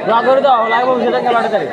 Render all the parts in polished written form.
Dua gol itu, lain mau bisa nggak tadi?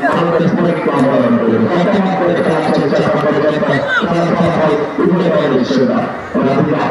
ভারতের স্থায়িত্ব আন্দোলন করবে বর্তমান করে খেলা চলছে আমাদের জনতা খেলার ফলাফল উঠে পড়ে দৃশ্যটা রাধিকা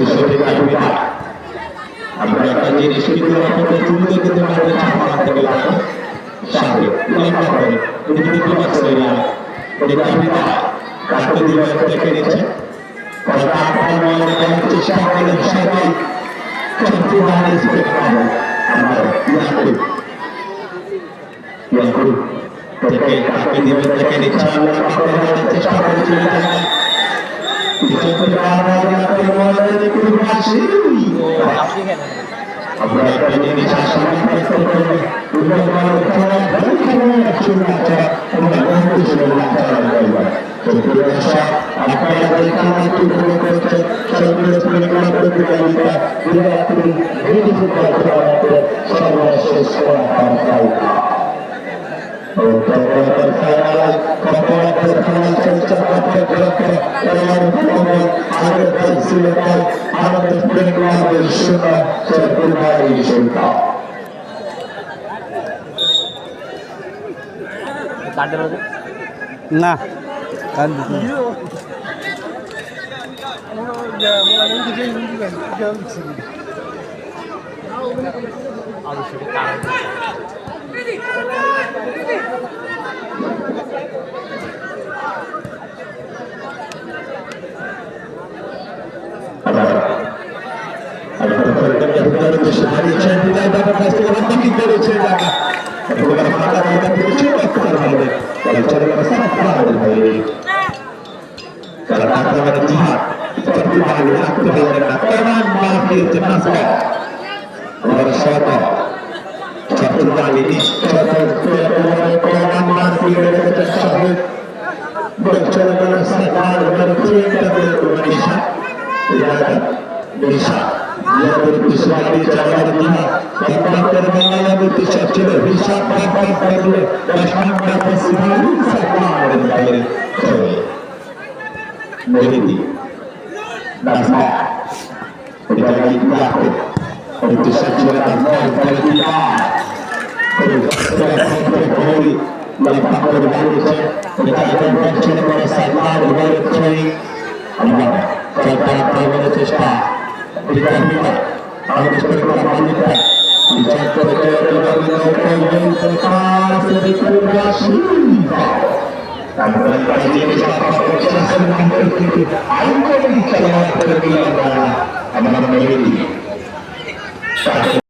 সরাসরি আমরা একটা জিনিস কিন্তু আপনাদের তুলতে কিন্তু আমাদের ছাপা আনতে গেলে সাথে লম্বা করে তুমি কিন্তু ক্লাস এরিয়া এটা আপনি কাটতে দিলে দেখে নিচ্ছে কথা আপনারা দেওয়ার চেষ্টা করেন সাথে কিন্তু ভালো স্পিড পাবো আমরা ইয়াকু থেকে কাটতে দিলে দেখে নিচ্ছে আমরা আপনারা চেষ্টা করে চলে যাই বিশেষ করে আপনাদের মনে করে আসি আমরা একটা জিনিস আশা করতে পারি উন্নয়ন করা চলছে আমরা বন্ধু শুরু করা চতুর্দশা আপনারা যেখানে তুলে করতে সর্বশেষ পরিমাণ করতে পারিতা বিরাটপুর বিদ্যুৎ কার্যক্রমে সর্বশেষ করা হয় ও তারপর ফাইনাল কম্পিউটার ফাইনাল চলছে করতে করতে আগে ছিল আমাদের পরিমাণের শোনা সর্বদাই শোনা না